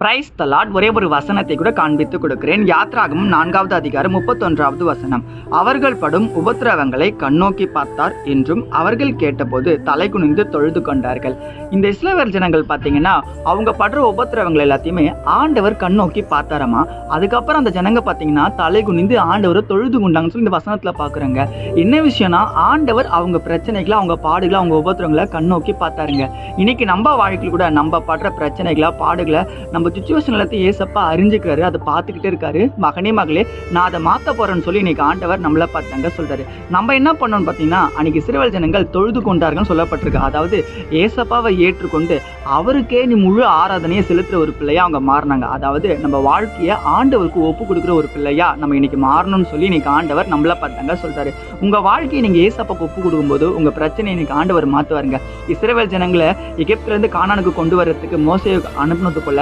Praise the Lord. ஒரே ஒரு வசனத்தை கூட காண்பித்து கொடுக்கிறேன். யாத்ராகமம் 4வது அதிகாரம் 31வது வசனம். அவர்கள் படும் உபத்திரவங்களை கண்ணோக்கி பார்த்தார் என்றும் அவர்கள் கேட்டபோது தலை குனிந்து தொழுது கொண்டார்கள். இந்த இஸ்ரவேல் ஜனங்கள் பார்த்தீங்கன்னா அவங்க படுற உபத்திரவங்கள் எல்லாத்தையுமே ஆண்டவர் கண்ணோக்கி பார்த்தாரமா. அதுக்கப்புறம் அந்த ஜனங்க பார்த்தீங்கன்னா தலை குனிந்து ஆண்டவரை தொழுது கொண்டாங்கன்னு சொல்லி இந்த வசனத்துல பாக்குறாங்க. என்ன விஷயம்னா ஆண்டவர் அவங்க பிரச்சனைகளை, அவங்க பாடுகளை, அவங்க உபத்திரவங்களை கண்ணோக்கி பார்த்தாருங்க. இன்னைக்கு நம்ம வாழ்க்கையில் கூட நம்ம படுற பிரச்சனைகளை, பாடுகளை, நம்ம சிச்சுவேஷன் எல்லாத்தையும் ஏசப்பா அறிஞ்சுக்கிறாரு, அதை பார்த்துக்கிட்டே இருக்காரு. மகனே மகளே, நான் அதை மாற்ற போறேன்னு சொல்லி இன்னைக்கு ஆண்டவர் நம்மளை பார்த்தாங்க சொல்றாரு. நம்ம என்ன பண்ணோம்னு பார்த்தீங்கன்னா அன்னைக்கு இஸ்ரவேல் ஜனங்கள் தொழுது கொண்டார்கள் சொல்லப்பட்டிருக்கு. அதாவது ஏசப்பாவை ஏற்றுக்கொண்டு அவருக்கே நீ முழு ஆராதனையை செலுத்துற ஒரு பிள்ளையா அவங்க மாறினாங்க. அதாவது நம்ம வாழ்க்கையை ஆண்டவருக்கு ஒப்பு கொடுக்குற ஒரு பிள்ளையா நம்ம இன்னைக்கு மாறணும்னு சொல்லி இன்னைக்கு ஆண்டவர் நம்மள பார்த்தாங்க சொல்றாரு. உங்க வாழ்க்கையை நீங்க ஏசப்பாக்கு ஒப்பு கொடுக்கும்போது உங்க பிரச்சனையை இன்னைக்கு ஆண்டவர் மாத்துவாருங்க. இஸ்ரவேல் ஜனங்களை எகிப்துல இருந்து கானானுக்கு கொண்டு வரதுக்கு மோசே அனுப்புனது போல